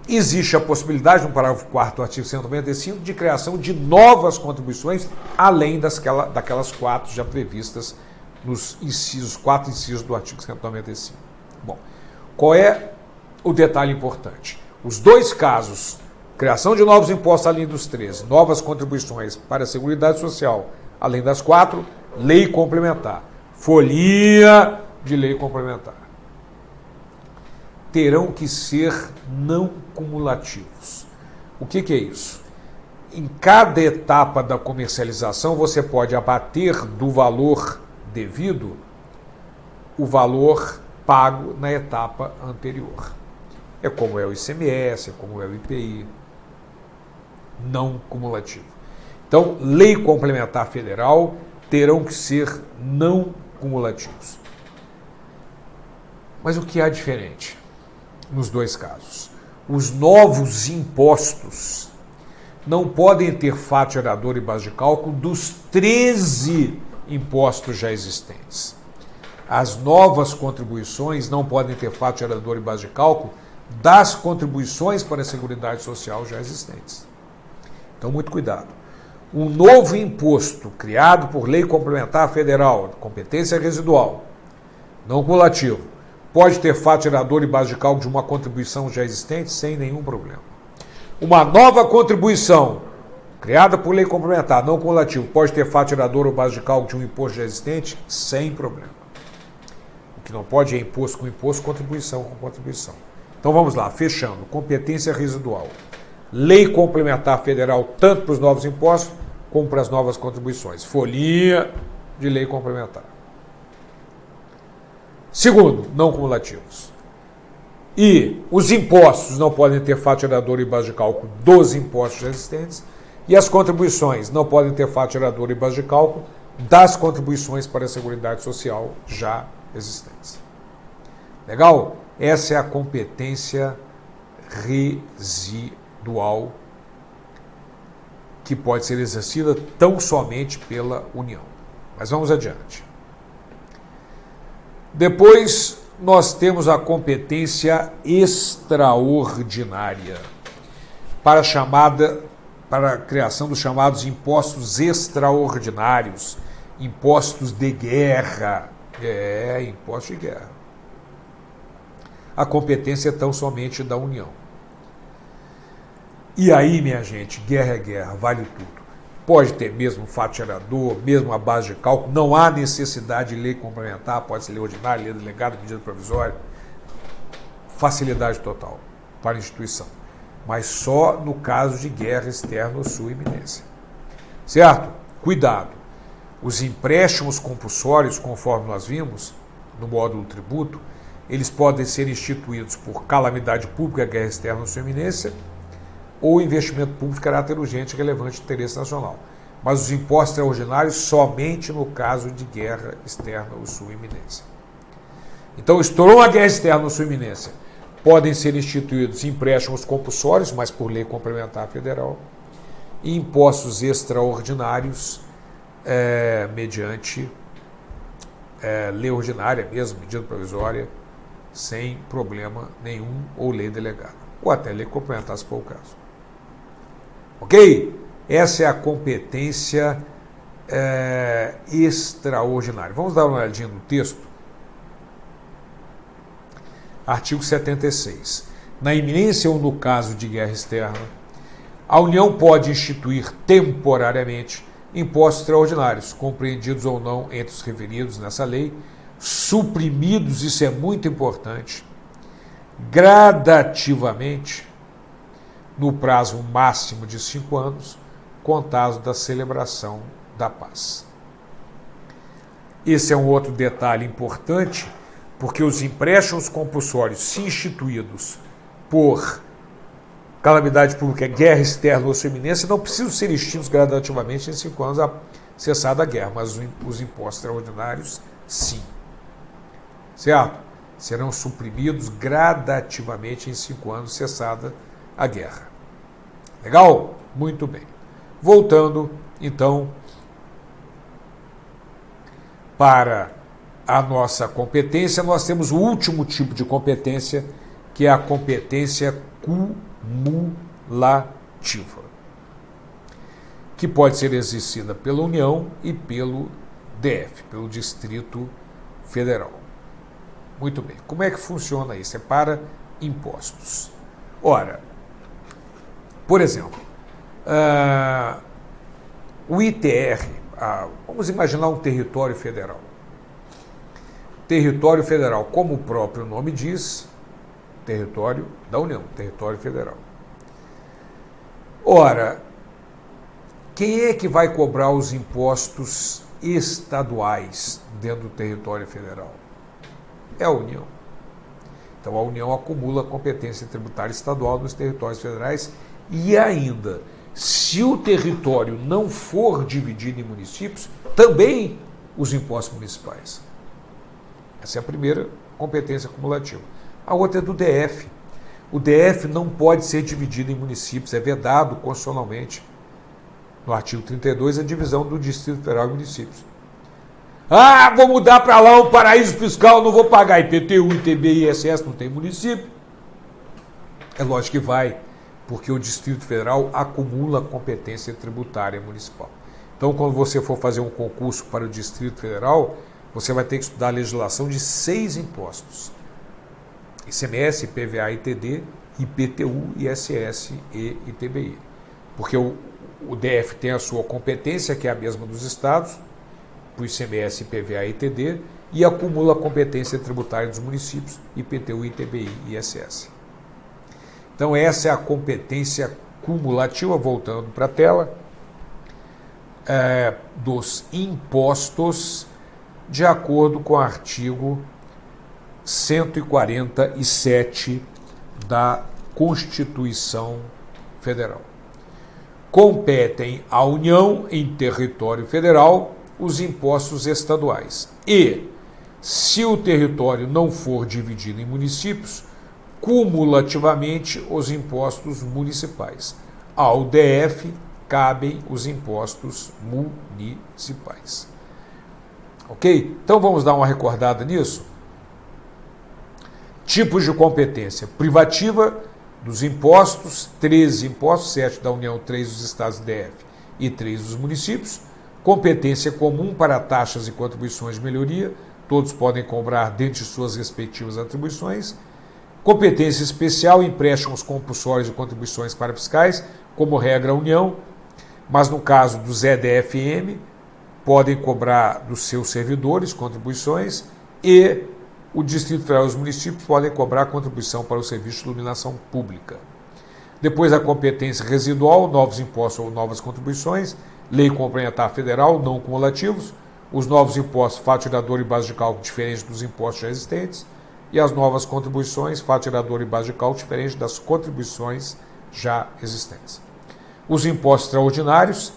Speaker 1: existe a possibilidade, no parágrafo 4º do artigo 195, de criação de novas contribuições, além daquelas 4 já previstas nos 4 incisos do artigo 195. Bom, qual é o detalhe importante? Os 2 casos, criação de novos impostos além dos 13, novas contribuições para a Seguridade Social, além das 4, lei complementar, folhinha de lei complementar, terão que ser não cumulativos. O que é isso? Em cada etapa da comercialização, você pode abater do valor devido o valor pago na etapa anterior. É como é o ICMS, é como é o IPI, não cumulativo. Então, lei complementar federal terão que ser não cumulativos. Mas o que há diferente nos 2 casos? Os novos impostos não podem ter fato gerador e base de cálculo dos 13 impostos já existentes. As novas contribuições não podem ter fato gerador e base de cálculo das contribuições para a Seguridade Social já existentes. Então, muito cuidado. Um novo imposto criado por lei complementar federal, competência residual, não cumulativo, pode ter fato gerador e base de cálculo de uma contribuição já existente sem nenhum problema. Uma nova contribuição criada por lei complementar, não cumulativo, pode ter fato gerador ou base de cálculo de um imposto já existente sem problema. O que não pode é imposto com imposto, contribuição com contribuição. Então vamos lá, fechando. Competência residual. Lei complementar federal, tanto para os novos impostos como para as novas contribuições. Folhinha de lei complementar. Segundo, não cumulativos. E os impostos não podem ter fato gerador e base de cálculo dos impostos já existentes. E as contribuições não podem ter fato gerador e base de cálculo das contribuições para a Seguridade Social já existentes. Legal? Essa é a competência residual que pode ser exercida tão somente pela União. Mas vamos adiante. Depois, nós temos a competência extraordinária para a criação dos chamados impostos extraordinários, impostos de guerra. Imposto de guerra. A competência é tão somente da União. E aí, minha gente, guerra é guerra, vale tudo. Pode ter mesmo fato gerador, mesmo a base de cálculo, não há necessidade de lei complementar, pode ser lei ordinária, lei delegada, medida provisória. Facilidade total para a instituição. Mas só no caso de guerra externa ou sua iminência. Certo? Cuidado. Os empréstimos compulsórios, conforme nós vimos no módulo tributo, eles podem ser instituídos por calamidade pública, guerra externa ou sua iminência, ou investimento público de caráter urgente e relevante de interesse nacional. Mas os impostos extraordinários somente no caso de guerra externa ou sua iminência. Então, estourou uma guerra externa ou sua iminência, podem ser instituídos empréstimos compulsórios, mas por lei complementar federal, e impostos extraordinários mediante lei ordinária mesmo, medida provisória, sem problema nenhum, ou lei delegada, ou até lei complementar, se for o caso. Ok? Essa é a competência extraordinária. Vamos dar uma olhadinha no texto? Artigo 76. Na iminência ou no caso de guerra externa, a União pode instituir temporariamente impostos extraordinários, compreendidos ou não entre os referidos nessa lei, suprimidos, isso é muito importante, gradativamente, no prazo máximo de 5 anos, contados da celebração da paz. Esse é um outro detalhe importante, porque os empréstimos compulsórios, se instituídos por calamidade pública, guerra externa ou sua iminência, não precisam ser extintos gradativamente em 5 anos a cessada a guerra, mas os impostos extraordinários, sim. Certo? Serão suprimidos gradativamente em 5 anos cessada a guerra. Legal? Muito bem. Voltando, então, para a nossa competência, nós temos o último tipo de competência, que é a competência cumulativa, que pode ser exercida pela União e pelo DF, pelo Distrito Federal. Muito bem. Como é que funciona isso? É para impostos. Ora, por exemplo, o ITR, vamos imaginar um território federal. Território federal, como o próprio nome diz, território da União, território federal. Ora, quem é que vai cobrar os impostos estaduais dentro do território federal? É a União. Então a União acumula competência tributária estadual nos territórios federais e ainda, se o território não for dividido em municípios, também os impostos municipais. Essa é a primeira competência acumulativa. A outra é do DF. O DF não pode ser dividido em municípios, é vedado constitucionalmente. No artigo 32, a divisão do Distrito Federal em municípios. Ah, vou mudar para lá um paraíso fiscal, não vou pagar IPTU, ITB e ISS, não tem município. É lógico que vai, porque o Distrito Federal acumula competência tributária municipal. Então, quando você for fazer um concurso para o Distrito Federal, você vai ter que estudar a legislação de 6 impostos. ICMS, IPVA, ITD, IPTU, ISS e ITBI. Porque o DF tem a sua competência, que é a mesma dos estados, para o ICMS, IPVA e ITD, e acumula a competência tributária dos municípios, IPTU, ITBI e ISS. Então essa é a competência cumulativa, voltando para a tela, dos impostos, de acordo com o artigo 147 da Constituição Federal. Competem à União, em território federal, os impostos estaduais. E, se o território não for dividido em municípios, cumulativamente os impostos municipais. Ao DF cabem os impostos municipais. Ok? Então vamos dar uma recordada nisso? Tipos de competência: privativa dos impostos, 13 impostos, 7 da União, 3 dos estados do DF e 3 dos municípios. Competência comum para taxas e contribuições de melhoria, todos podem cobrar dentro de suas respectivas atribuições. Competência especial, empréstimos compulsórios e contribuições para fiscais, como regra a União, mas no caso do ZDFM, podem cobrar dos seus servidores contribuições e o Distrito Federal e os municípios podem cobrar contribuição para o serviço de iluminação pública. Depois a competência residual, novos impostos ou novas contribuições, lei complementar federal, não cumulativos, os novos impostos, fato tirador e base de cálculo diferentes dos impostos já existentes, e as novas contribuições, fato tirador e base de cálculo diferentes das contribuições já existentes. Os impostos extraordinários,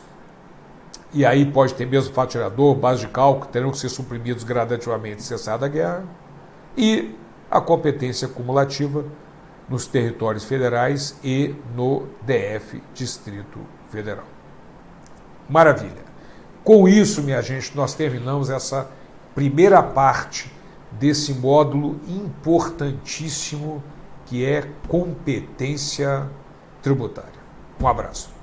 Speaker 1: e aí pode ter mesmo fato tirador, base de cálculo, terão que ser suprimidos gradativamente cessada a guerra, e a competência cumulativa nos territórios federais e no DF, Distrito Federal. Maravilha. Com isso, minha gente, nós terminamos essa primeira parte desse módulo importantíssimo que é competência tributária. Um abraço.